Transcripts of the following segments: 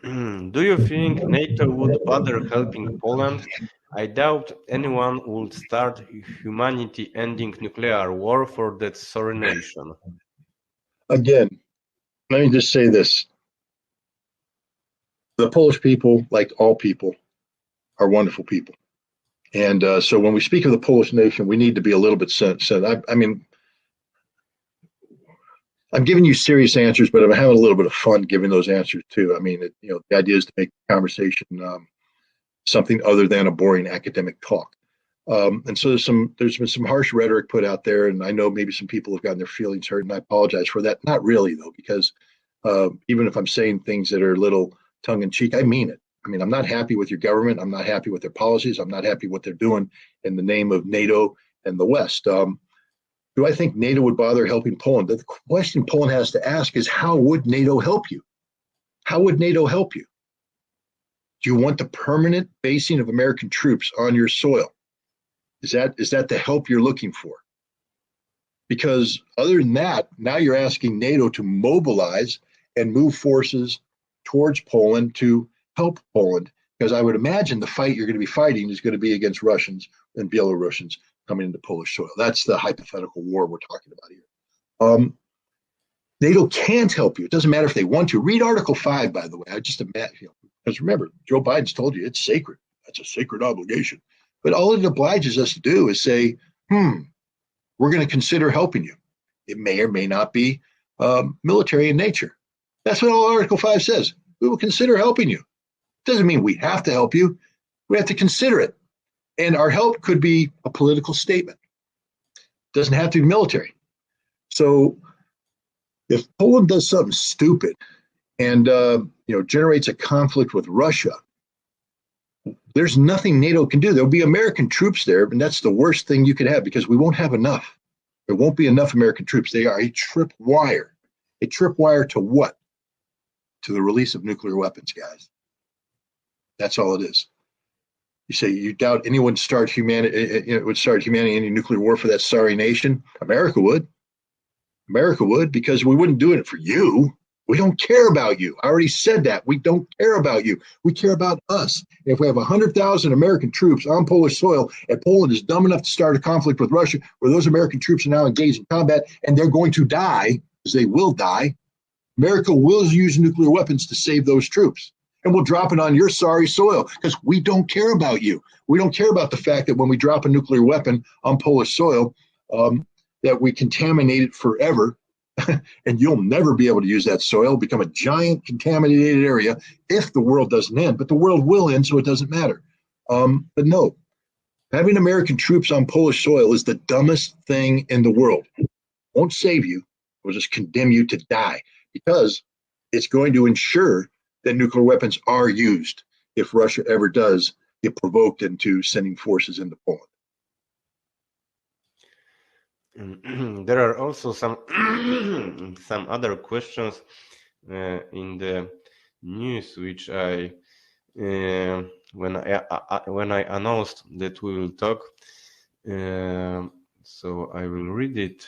Do you think NATO would bother helping Poland? I doubt anyone would start humanity-ending nuclear war for that sorry nation. Again, let me just say this. The Polish people, like all people, are wonderful people. And so when we speak of the Polish nation, we need to be a little bit sensitive. I mean, I'm giving you serious answers, but I'm having a little bit of fun giving those answers too. I mean, the idea is to make the conversation something other than a boring academic talk. And so there's been some harsh rhetoric put out there, and I know maybe some people have gotten their feelings hurt, and I apologize for that. Not really though, because even if I'm saying things that are a little tongue in cheek, I mean it. I mean, I'm not happy with your government. I'm not happy with their policies. I'm not happy with what they're doing in the name of NATO and the West. Do I think NATO would bother helping Poland? The question Poland has to ask is, how would NATO help you? How would NATO help you? Do you want the permanent basing of American troops on your soil? Is that the help you're looking for? Because other than that, now you're asking NATO to mobilize and move forces towards Poland to help Poland. Because I would imagine the fight you're going to be fighting is going to be against Russians and Belarusians coming into Polish soil. That's the hypothetical war we're talking about here. NATO can't help you. It doesn't matter if they want to. Read Article 5, by the way. I just imagine, because remember, Joe Biden's told you it's sacred. That's a sacred obligation. But all it obliges us to do is say, we're going to consider helping you. It may or may not be military in nature. That's what all Article 5 says. We will consider helping you. It doesn't mean we have to help you. We have to consider it. And our help could be a political statement. It doesn't have to be military. So if Poland does something stupid and generates a conflict with Russia, there's nothing NATO can do. There'll be American troops there, and that's the worst thing you could have because we won't have enough. There won't be enough American troops. They are a tripwire. A tripwire to what? To the release of nuclear weapons, guys. That's all it is. You say you doubt anyone would start humanity any nuclear war for that sorry nation? America would. America would, because we wouldn't do it for you. We don't care about you. I already said that. We don't care about you. We care about us. If we have 100,000 American troops on Polish soil and Poland is dumb enough to start a conflict with Russia where those American troops are now engaged in combat and they're going to die, because they will die, America will use nuclear weapons to save those troops. And we'll drop it on your sorry soil because we don't care about you. We don't care about the fact that when we drop a nuclear weapon on Polish soil, that we contaminate it forever, and you'll never be able to use that soil, become a giant contaminated area if the world doesn't end. But the world will end, so it doesn't matter. But no, having American troops on Polish soil is the dumbest thing in the world. It won't save you. It will just condemn you to die, because it's going to ensure that nuclear weapons are used if Russia ever does get provoked into sending forces into Poland. There are also some some other questions in the news, which I when I announced that we will talk, so I will read it.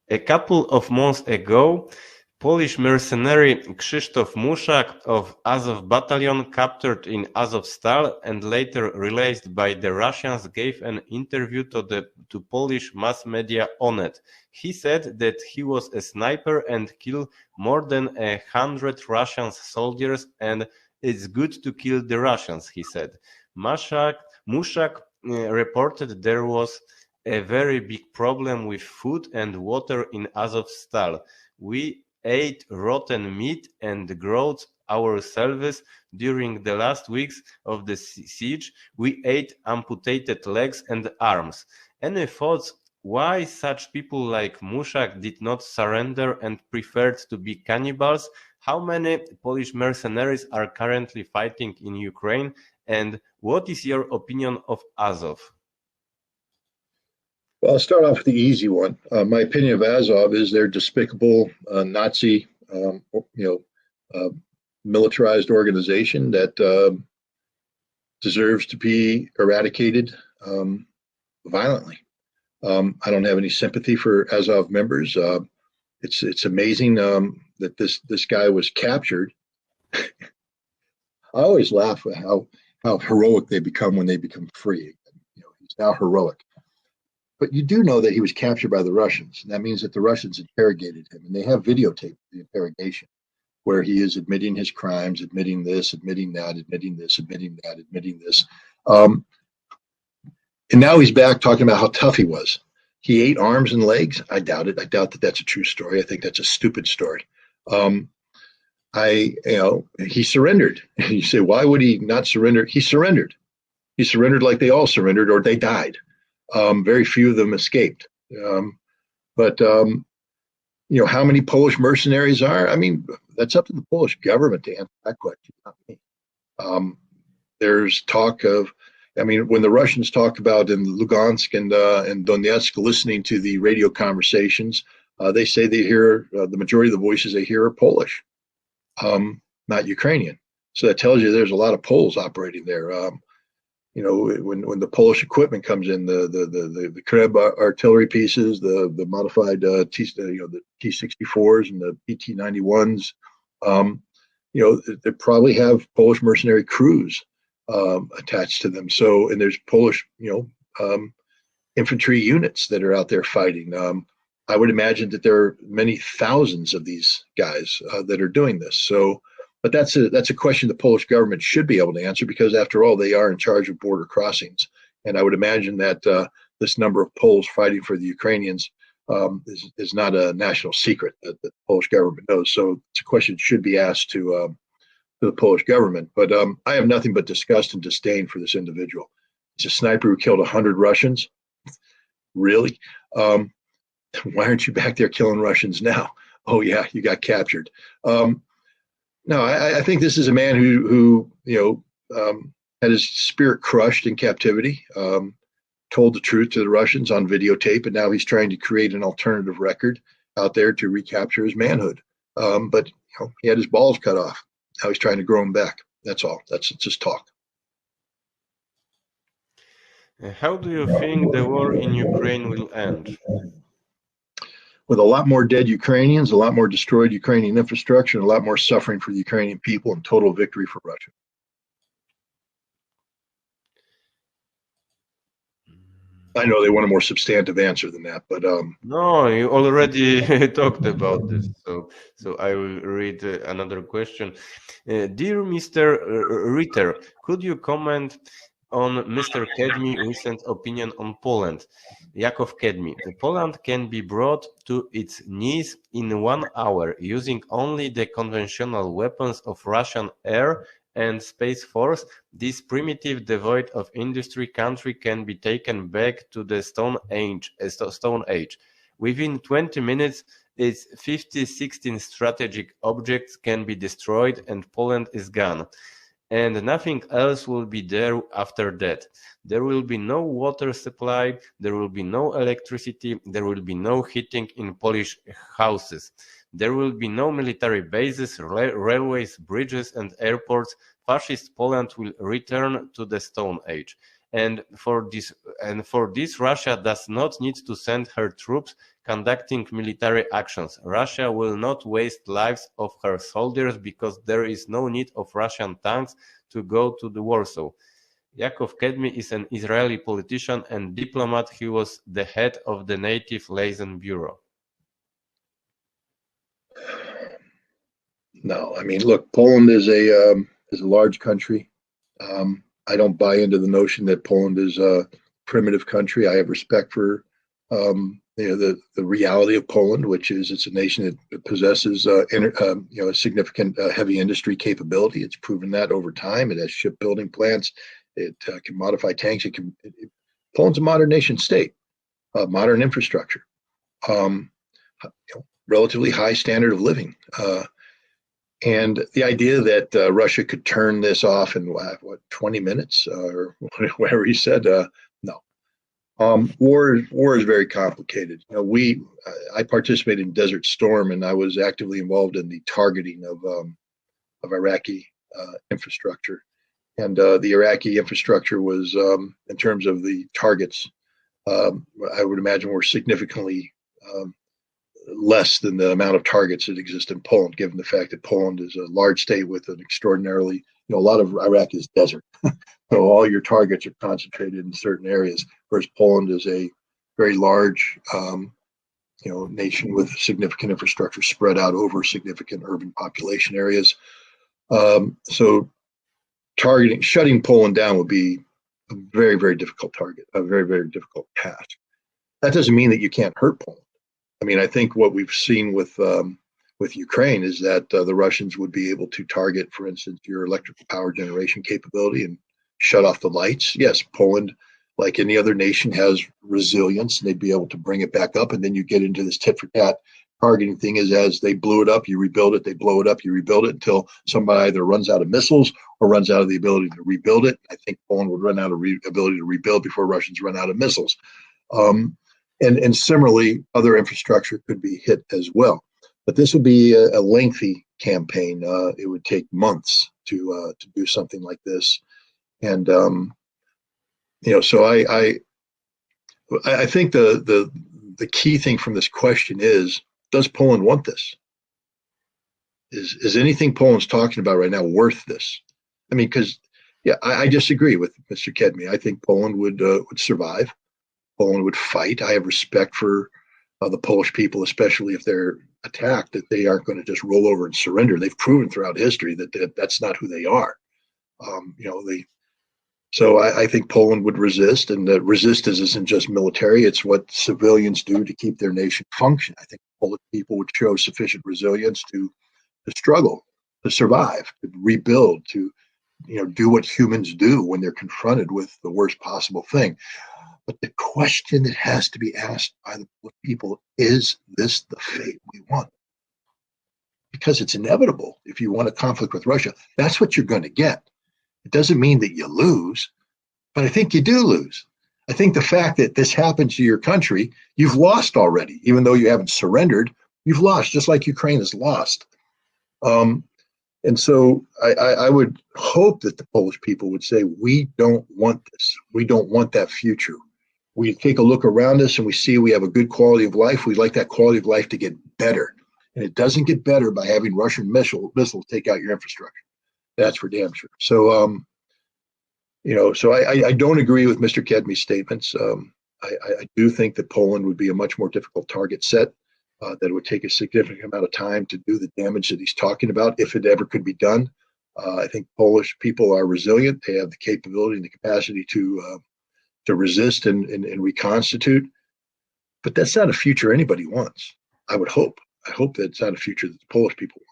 A couple of months ago, Polish mercenary Krzysztof Muszak of Azov Battalion, captured in Azovstal and later released by the Russians, gave an interview to Polish mass media Onet. He said that he was a sniper and killed more than 100 Russian soldiers, and it's good to kill the Russians, he said. Muszak reported there was a very big problem with food and water in Azovstal. We ate rotten meat and growled ourselves during the last weeks of the siege. We ate amputated legs and arms. Any thoughts why such people like Muszak did not surrender and preferred to be cannibals? How many Polish mercenaries are currently fighting in Ukraine? And what is your opinion of Azov? Well, I'll start off with the easy one. My opinion of Azov is they're despicable Nazi, militarized organization that deserves to be eradicated violently. I don't have any sympathy for Azov members. it's amazing that this guy was captured. I always laugh at how heroic they become when they become free. He's now heroic. But you do know that he was captured by the Russians, and that means that the Russians interrogated him, and they have videotaped the interrogation where he is admitting his crimes, admitting this, admitting that, admitting this, admitting that, admitting this. Um, and now he's back talking about how tough he was. He ate arms and legs. I doubt it. I doubt that that's a true story. I think that's a stupid story. Um, he surrendered. You say, why would he not surrender? He surrendered. He surrendered like they all surrendered, or they died. Very few of them escaped. But how many Polish mercenaries are? I mean, that's up to the Polish government to answer that question, not me. There's talk of, when the Russians talk about in Lugansk and Donetsk, listening to the radio conversations, they say they hear the majority of the voices they hear are Polish, not Ukrainian. So that tells you there's a lot of Poles operating there. When the Polish equipment comes in, the Kreb artillery pieces, the modified the T-64s and the PT-91s, they probably have Polish mercenary crews attached to them. So, and there's Polish, infantry units that are out there fighting. I would imagine that there are many thousands of these guys that are doing this. So, but that's a question the Polish government should be able to answer, because after all, they are in charge of border crossings. And I would imagine that this number of Poles fighting for the Ukrainians is not a national secret that the Polish government knows. So it's a question that should be asked to the Polish government. But I have nothing but disgust and disdain for this individual. He's a sniper who killed 100 Russians. Really? Why aren't you back there killing Russians now? Oh yeah, you got captured. No, I think this is a man who had his spirit crushed in captivity, told the truth to the Russians on videotape, and now he's trying to create an alternative record out there to recapture his manhood. But he had his balls cut off. Now he's trying to grow them back. That's all. That's just talk. How do you think the war in Ukraine will end? With a lot more dead Ukrainians, a lot more destroyed Ukrainian infrastructure, and a lot more suffering for the Ukrainian people, and total victory for Russia. I know they want a more substantive answer than that, but no, you already talked about this, so I will read another question. Dear Mr. Ritter, could you comment on Mr. Kedmi's recent opinion on Poland? Yakov Kedmi: Poland can be brought to its knees in 1 hour using only the conventional weapons of Russian air and space force. This primitive, devoid of industry country can be taken back to the Stone Age. Within 20 minutes, its 16 strategic objects can be destroyed and Poland is gone. And nothing else will be there after that. There will be no water supply, there will be no electricity, there will be no heating in Polish houses. There will be no military bases, railways, bridges and airports. Fascist Poland will return to the Stone Age. And for this, Russia does not need to send her troops conducting military actions. Russia will not waste lives of her soldiers because there is no need of Russian tanks to go to the Warsaw. Yakov Kedmi is an Israeli politician and diplomat. He was the head of the Native Liaison Bureau. No, look, Poland is a large country. I don't buy into the notion that Poland is a primitive country. I have respect for the reality of Poland, which is it's a nation that possesses a significant heavy industry capability. It's proven that over time. It has shipbuilding plants. It can modify tanks. Poland's a modern nation state, modern infrastructure, relatively high standard of living. And the idea that Russia could turn this off in 20 minutes or whatever he said, no. War is very complicated. I participated in Desert Storm, and I was actively involved in the targeting of Iraqi infrastructure. And the Iraqi infrastructure was, in terms of the targets, I would imagine were significantly less than the amount of targets that exist in Poland, given the fact that Poland is a large state with an extraordinarily, a lot of Iraq is desert. So all your targets are concentrated in certain areas, whereas Poland is a very large, nation with significant infrastructure spread out over significant urban population areas. So shutting Poland down would be a very, very difficult target, a very, very difficult task. That doesn't mean that you can't hurt Poland. I mean, I think what we've seen with Ukraine is that the Russians would be able to target, for instance, your electrical power generation capability and shut off the lights. Yes, Poland, like any other nation, has resilience, and they'd be able to bring it back up. And then you get into this tit for tat targeting thing is as they blew it up, you rebuild it, they blow it up, you rebuild it until somebody either runs out of missiles or runs out of the ability to rebuild it. I think Poland would run out of ability to rebuild before Russians run out of missiles. And similarly, other infrastructure could be hit as well. But this would be a lengthy campaign. It would take months to do something like this. And so I think the key thing from this question is, does Poland want this? Is anything Poland's talking about right now worth this? I mean, because I disagree with Mr. Kedmi. I think Poland would survive. Poland would fight. I have respect for the Polish people, especially if they're attacked, that they aren't going to just roll over and surrender. They've proven throughout history that that's not who they are. So I think Poland would resist, and that resistance isn't just military, it's what civilians do to keep their nation function. I think Polish people would show sufficient resilience to struggle, to survive, to rebuild, to do what humans do when they're confronted with the worst possible thing. But the question that has to be asked by the Polish people, is this the fate we want? Because it's inevitable. If you want a conflict with Russia, that's what you're going to get. It doesn't mean that you lose, but I think you do lose. I think the fact that this happens to your country, you've lost already. Even though you haven't surrendered, you've lost, just like Ukraine has lost. And so I would hope that the Polish people would say, we don't want this. We don't want that future. We take a look around us and we see we have a good quality of life. We'd like that quality of life to get better. And it doesn't get better by having Russian missiles take out your infrastructure. That's for damn sure. So, so I don't agree with Mr. Kedmi's statements. I do think that Poland would be a much more difficult target set, that it would take a significant amount of time to do the damage that he's talking about, if it ever could be done. I think Polish people are resilient. They have the capability and the capacity to resist and reconstitute. But that's not a future anybody wants. I would hope. I hope that's not a future that the Polish people want.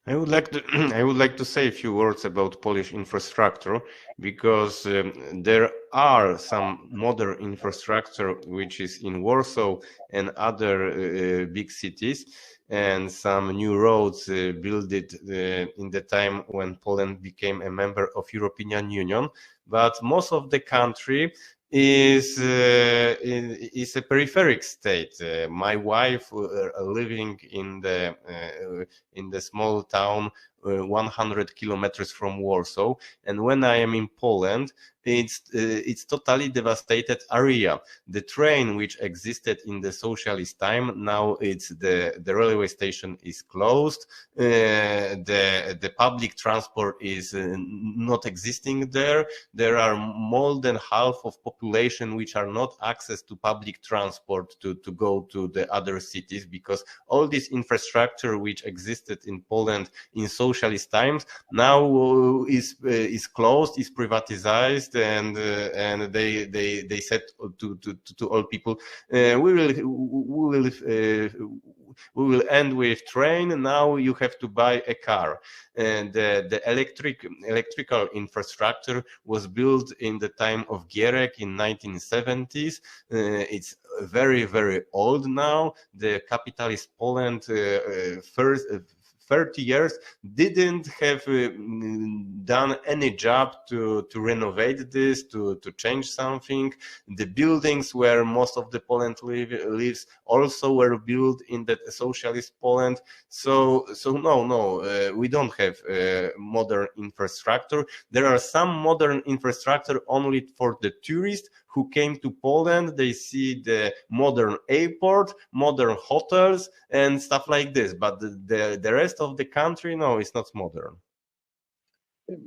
I would like to I would like to say a few words about Polish infrastructure, because there are some modern infrastructure which is in Warsaw and other big cities, and some new roads built in the time when Poland became a member of European Union. But most of the country is a peripheric state. My wife living in the small town 100 kilometers from Warsaw, and when I am in Poland, it's totally devastated area. The train which existed in the socialist time, now it's the railway station is closed. The public transport is not existing there. There are more than half of population which are not access to public transport to go to the other cities, because all this infrastructure which existed in Poland in socialist times now is closed, is privatized, and they said to all people, we will end with train. Now you have to buy a car. And the electrical infrastructure was built in the time of Gierek in 1970s. It's very, very old now. The capital is Poland. 30 years didn't have done any job to renovate this, to change something. The buildings where most of the Poland lives also were built in the socialist Poland. So no, we don't have modern infrastructure. There are some modern infrastructure only for the tourists who came to Poland. They see the modern airport, modern hotels, and stuff like this. But the rest of the country, no, it's not modern.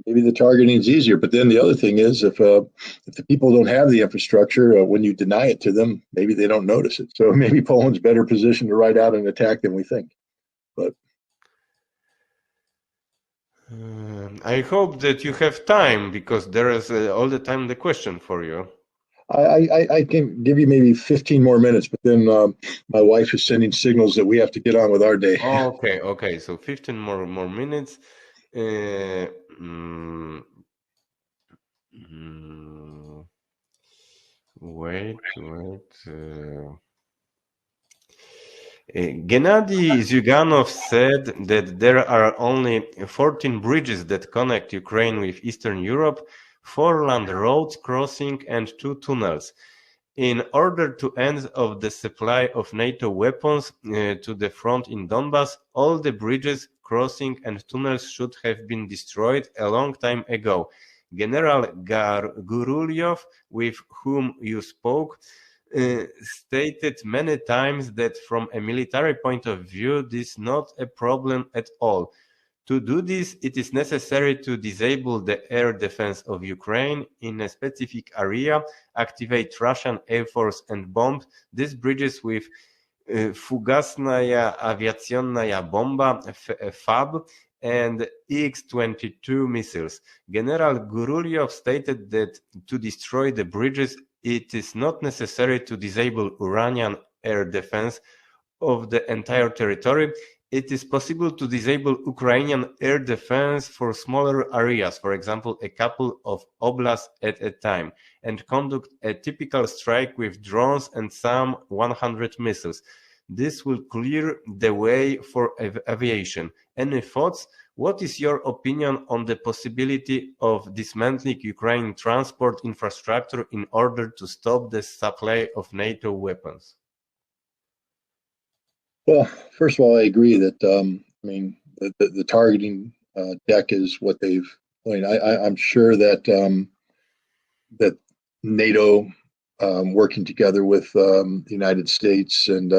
Maybe the targeting is easier, but then the other thing is if the people don't have the infrastructure, when you deny it to them, maybe they don't notice it. So maybe Poland's better positioned to ride out an attack than we think. But I hope that you have time, because there is all the time the question for you. I can give you maybe 15 more minutes, but then my wife is sending signals that we have to get on with our day. Okay. So 15 more minutes. Wait. Gennady Zyuganov said that there are only 14 bridges that connect Ukraine with Eastern Europe, 4 land roads crossing and 2 tunnels. In order to end of the supply of NATO weapons to the front in Donbas, all the bridges, crossing and tunnels should have been destroyed a long time ago. General Gurulyov, with whom you spoke, stated many times that from a military point of view, this is not a problem at all. To do this, it is necessary to disable the air defense of Ukraine in a specific area, activate Russian Air Force and bomb these bridges with Fugasnaya Aviaционная Bomba FAB and X-22 missiles. General Gurulyov stated that to destroy the bridges, it is not necessary to disable Iranian air defense of the entire territory. It is possible to disable Ukrainian air defense for smaller areas, for example, a couple of oblasts at a time, and conduct a typical strike with drones and some 100 missiles. This will clear the way for aviation. Any thoughts? What is your opinion on the possibility of dismantling Ukrainian transport infrastructure in order to stop the supply of NATO weapons? Well, first of all, I agree that the targeting deck is what they've. I'm sure that that NATO, working together with the United States and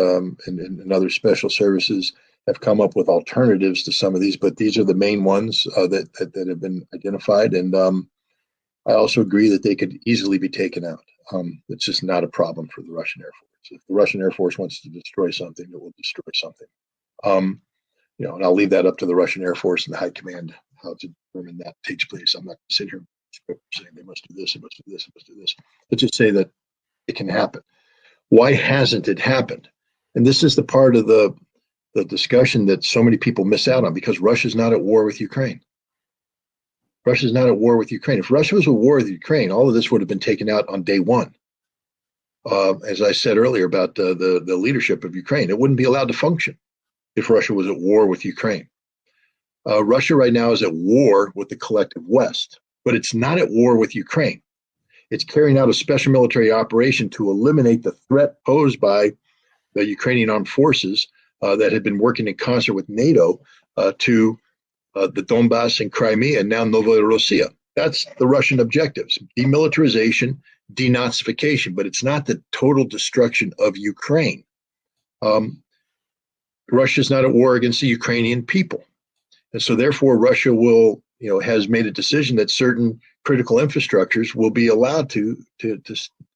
other special services, have come up with alternatives to some of these, but these are the main ones that have been identified. And I also agree that they could easily be taken out. It's just not a problem for the Russian Air Force. If the Russian Air Force wants to destroy something, it will destroy something. And I'll leave that up to the Russian Air Force and the High Command how to determine that takes place. I'm not going to sit here saying they must do this, they must do this, they must do this. Let's just say that it can happen. Why hasn't it happened? And this is the part of the discussion that so many people miss out on, because Russia's not at war with Ukraine. Russia's not at war with Ukraine. If Russia was at war with Ukraine, all of this would have been taken out on day one. As I said earlier about the leadership of Ukraine, it wouldn't be allowed to function if Russia was at war with Ukraine. Russia right now is at war with the collective West, but it's not at war with Ukraine. It's carrying out a special military operation to eliminate the threat posed by the Ukrainian armed forces that had been working in concert with NATO to the Donbass and Crimea and now Novorossiya. That's the Russian objectives: demilitarization, denazification, but it's not the total destruction of Ukraine. Russia's not at war against the Ukrainian people. And so therefore Russia will, has made a decision that certain critical infrastructures will be allowed to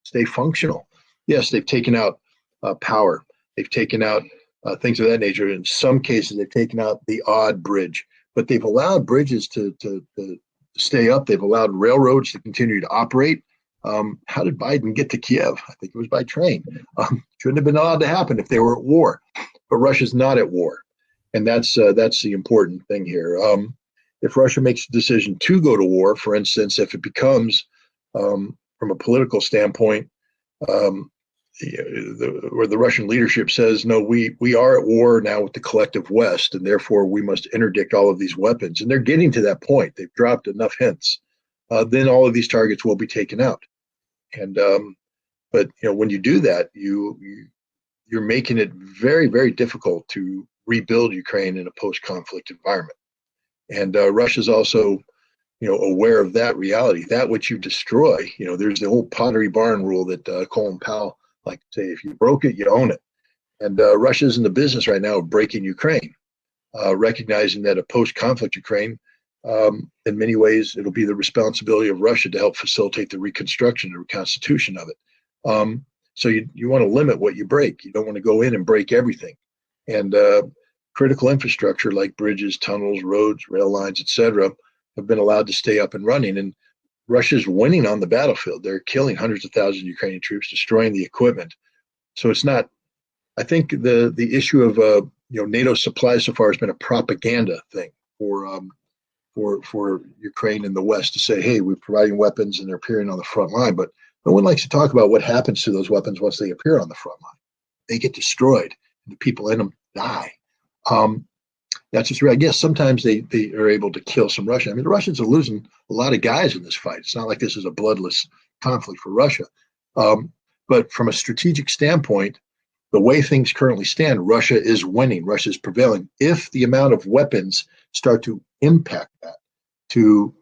stay functional. Yes, they've taken out power. They've taken out things of that nature. In some cases, they've taken out the odd bridge, but they've allowed bridges to stay up. They've allowed railroads to continue to operate. How did Biden get to Kiev? I think it was by train. Shouldn't have been allowed to happen if they were at war. But Russia's not at war, and that's the important thing here. If Russia makes a decision to go to war, for instance, if it becomes, from a political standpoint, where the Russian leadership says, no, we are at war now with the collective West, and therefore we must interdict all of these weapons. And they're getting to that point. They've dropped enough hints. Then all of these targets will be taken out. And but when you do that, you're making it very, very difficult to rebuild Ukraine in a post-conflict environment. And Russia's also aware of that reality. That which you destroy, there's the old Pottery Barn rule that Colin Powell like to say, if you broke it, you own it. And Russia's in the business right now of breaking Ukraine, recognizing that a post-conflict Ukraine, in many ways, it'll be the responsibility of Russia to help facilitate the reconstruction and reconstitution of it. So you want to limit what you break. You don't want to go in and break everything. And critical infrastructure like bridges, tunnels, roads, rail lines, etc., have been allowed to stay up and running. And Russia's winning on the battlefield. They're killing hundreds of thousands of Ukrainian troops, destroying the equipment. So it's not. I think the issue of NATO supplies so far has been a propaganda thing for Ukraine and the West to say, hey, we're providing weapons and they're appearing on the front line. But no one likes to talk about what happens to those weapons once they appear on the front line. They get destroyed. And the people in them die. That's just right. I guess sometimes they are able to kill some Russians. I mean, the Russians are losing a lot of guys in this fight. It's not like this is a bloodless conflict for Russia. But from a strategic standpoint, the way things currently stand, Russia is winning. Russia is prevailing. If the amount of weapons start to impact that, to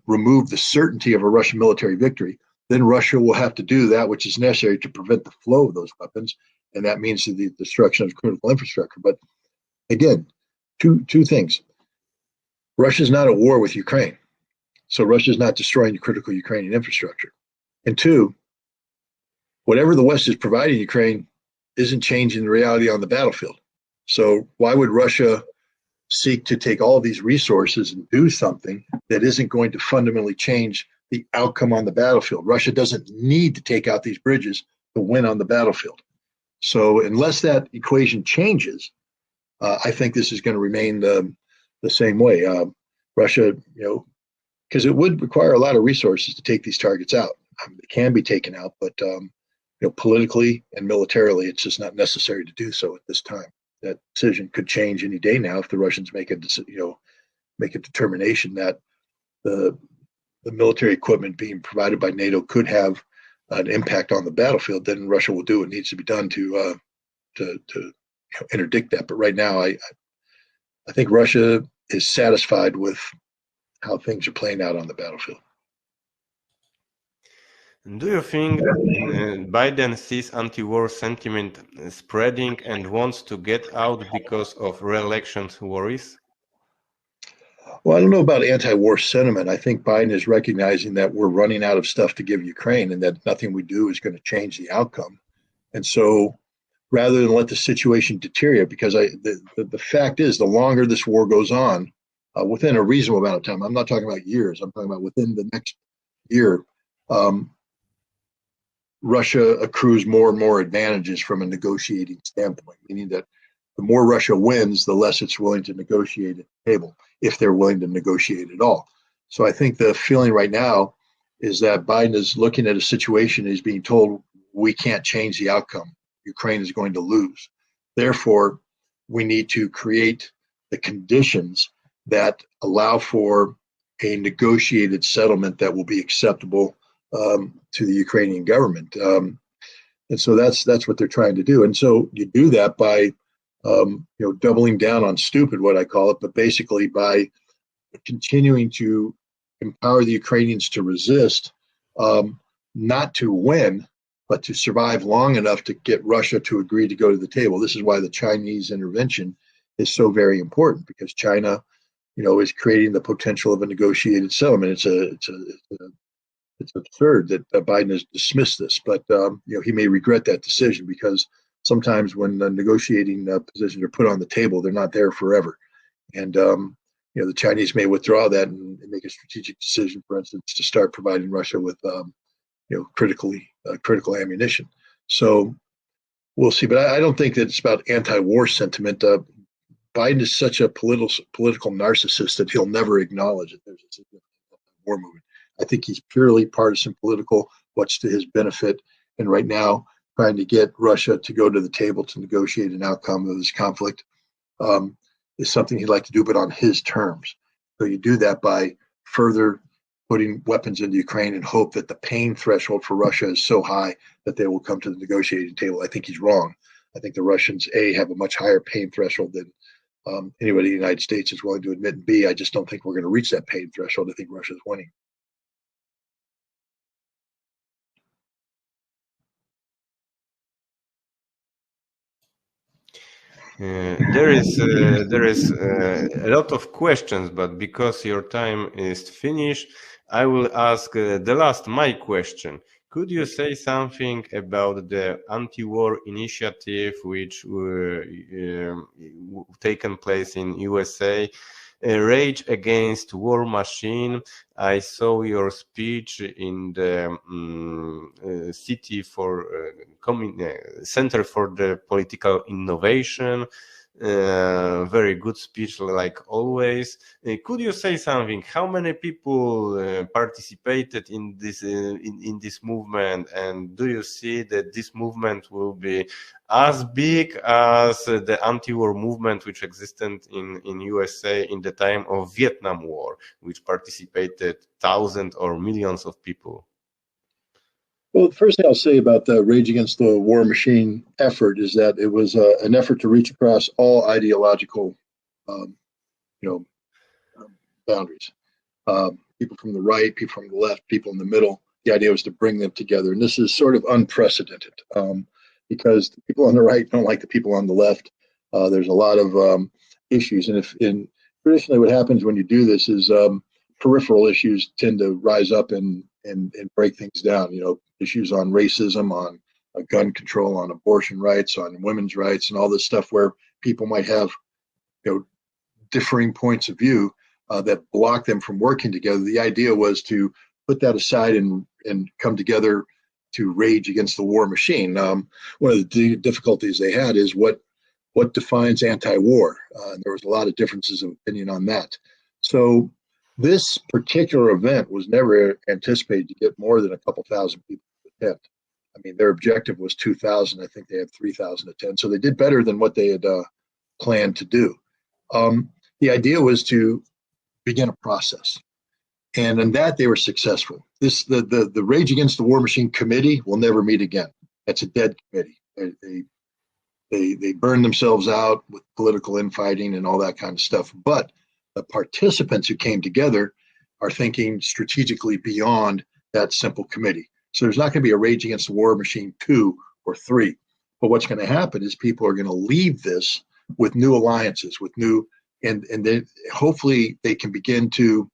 remove the certainty of a Russian military victory, then Russia will have to do that which is necessary to prevent the flow of those weapons. And that means the destruction of critical infrastructure. But again, two things. Russia's not at war with Ukraine. So Russia's not destroying critical Ukrainian infrastructure. And two, whatever the West is providing Ukraine isn't changing the reality on the battlefield. So why would Russia seek to take all of these resources and do something that isn't going to fundamentally change the outcome on the battlefield? Russia doesn't need to take out these bridges to win on the battlefield. So unless that equation changes, I think this is going to remain the same way. Russia, because it would require a lot of resources to take these targets out. They can be taken out, but politically and militarily, it's just not necessary to do so at this time. That decision could change any day now if the Russians make a determination that the military equipment being provided by NATO could have an impact on the battlefield. Then Russia will do what needs to be done to interdict that. But right now, I think Russia is satisfied with how things are playing out on the battlefield. Do you think Biden sees anti-war sentiment spreading and wants to get out because of re-election worries? Well, I don't know about anti-war sentiment. I think Biden is recognizing that we're running out of stuff to give Ukraine and that nothing we do is going to change the outcome. And so rather than let the situation deteriorate, because the fact is, the longer this war goes on, within a reasonable amount of time, I'm not talking about years, I'm talking about within the next year, Russia accrues more and more advantages from a negotiating standpoint, meaning that the more Russia wins, the less it's willing to negotiate at the table, if they're willing to negotiate at all. So I think the feeling right now is that Biden is looking at a situation, he's being told, we can't change the outcome. Ukraine is going to lose. Therefore, we need to create the conditions that allow for a negotiated settlement that will be acceptable to the Ukrainian government. And so that's what they're trying to do. And so you do that by doubling down on stupid, what I call it, but basically by continuing to empower the Ukrainians to resist, not to win, but to survive long enough to get Russia to agree to go to the table. This is why the Chinese intervention is so very important, because China, is creating the potential of a negotiated settlement. It's absurd that Biden has dismissed this, but he may regret that decision, because sometimes when the negotiating positions are put on the table, they're not there forever. And the Chinese may withdraw that and make a strategic decision, for instance, to start providing Russia with critical ammunition. So we'll see. But I don't think that it's about anti-war sentiment. Biden is such a political narcissist that he'll never acknowledge that there's a significant war movement. I think he's purely partisan political, what's to his benefit. And right now, trying to get Russia to go to the table to negotiate an outcome of this conflict is something he'd like to do, but on his terms. So you do that by further putting weapons into Ukraine and hope that the pain threshold for Russia is so high that they will come to the negotiating table. I think he's wrong. I think the Russians, A, have a much higher pain threshold than anybody in the United States is willing to admit, and B, I just don't think we're going to reach that pain threshold. I think Russia's winning. There is a lot of questions, but because your time is finished, I will ask the last my question. Could you say something about the anti-war initiative which taken place in USA? Rage Against War Machine. I saw your speech in the city for Center for the Political Innovation. Very good speech, like always. Could you say something? How many people participated in this in this movement, and do you see that this movement will be as big as the anti-war movement which existed in USA in the time of Vietnam War, which participated thousands or millions of people? Well, the first thing I'll say about the Rage Against the War Machine effort is that it was an effort to reach across all ideological, boundaries. People from the right, people from the left, people in the middle. The idea was to bring them together, and this is sort of unprecedented because the people on the right don't like the people on the left. There's a lot of issues, and traditionally what happens when you do this is peripheral issues tend to rise up and break things down. Issues on racism, on gun control, on abortion rights, on women's rights, and all this stuff where people might have differing points of view that block them from working together. The idea was to put that aside and come together to rage against the war machine. One of the difficulties they had is what defines anti-war. There was a lot of differences of opinion on that. So this particular event was never anticipated to get more than a couple thousand people to attend. I mean, their objective was 2,000. I think they had 3,000 attend. So they did better than what they had planned to do. The idea was to begin a process. And in that, they were successful. The Rage Against the War Machine Committee will never meet again. That's a dead committee. They burn themselves out with political infighting and all that kind of stuff. But the participants who came together are thinking strategically beyond that simple committee. So there's not going to be a Rage Against the War Machine 2 or 3. But what's going to happen is people are going to leave this with new alliances, with new, and then hopefully they can begin to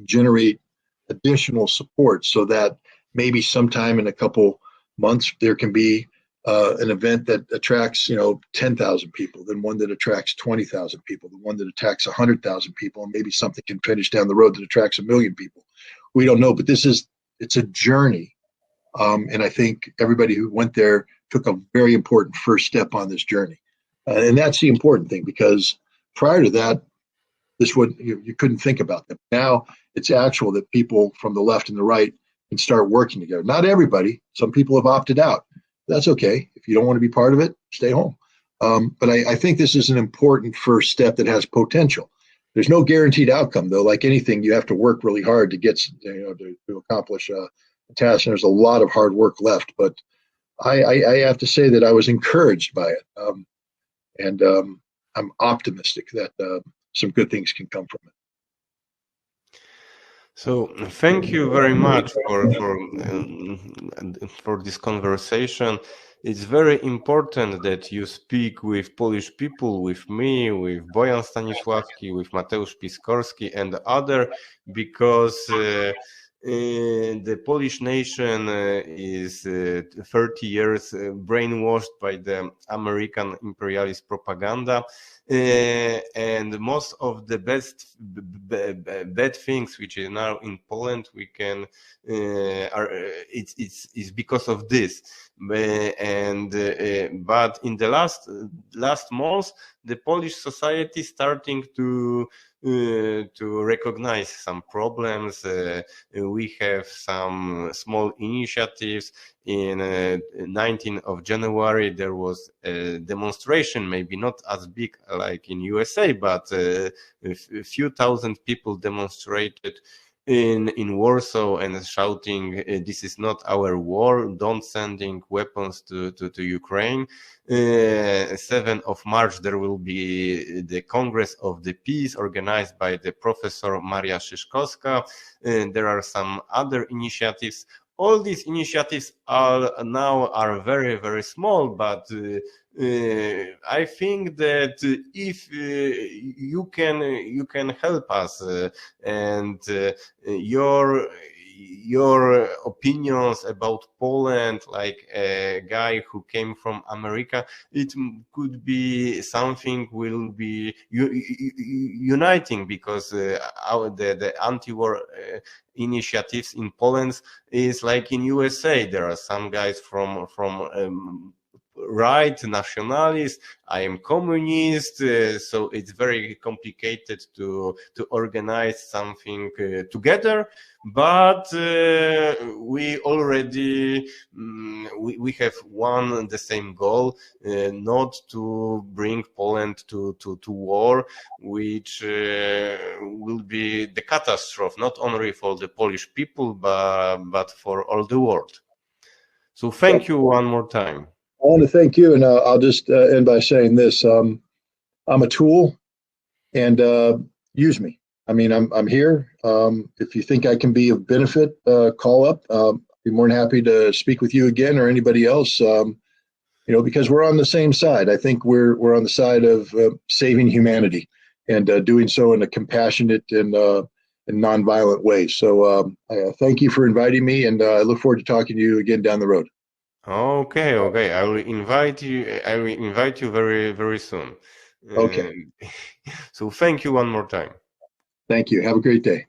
generate additional support so that maybe sometime in a couple months there can be an event that attracts 10,000 people, then one that attracts 20,000 people, the one that attracts 100,000 people, and maybe something can finish down the road that attracts 1 million people. We don't know, but it's a journey, and I think everybody who went there took a very important first step on this journey, and that's the important thing, because prior to that, you couldn't think about that. Now it's actual that people from the left and the right can start working together. Not everybody. Some people have opted out. That's okay. If you don't want to be part of it, stay home. But I think this is an important first step that has potential. There's no guaranteed outcome, though. Like anything, you have to work really hard to get to accomplish a task. And there's a lot of hard work left. But I have to say that I was encouraged by it, and I'm optimistic that some good things can come from it. So thank you very much for this conversation. It's very important that you speak with Polish people, with me, with Bojan Stanisławski, with Mateusz Piskorski and other, because the Polish nation is 30 years brainwashed by the American imperialist propaganda. And most of the bad things which are now in Poland, we can it's because of this. But in the last months, the Polish society starting to recognize some problems. We have some small initiatives. In 19th of January, there was a demonstration, maybe not as big like in USA, but a few thousand people demonstrated in Warsaw and shouting, "This is not our war. Don't sending weapons to Ukraine." 7th of March, there will be the Congress of the Peace organized by the Professor Maria Szyszkowska. There are some other initiatives. All these initiatives are very, very small, but I think that if you can help us and your opinions about Poland, like a guy who came from America, it could be something will be uniting, because the anti-war initiatives in Poland is like in USA. There are some guys from right nationalist, I am communist, so it's very complicated to organize something together, but we already we have the same goal, not to bring Poland to war, which will be the catastrophe not only for the Polish people but for all the world. So thank you one more time. I want to thank you, and I'll just end by saying this: I'm a tool, and use me. I mean, I'm here. If you think I can be of benefit, call up. Be more than happy to speak with you again or anybody else. Because we're on the same side. I think we're on the side of saving humanity and doing so in a compassionate and nonviolent way. So thank you for inviting me, and I look forward to talking to you again down the road. Okay. I will invite you. I will invite you very, very soon. Okay. So thank you one more time. Thank you. Have a great day.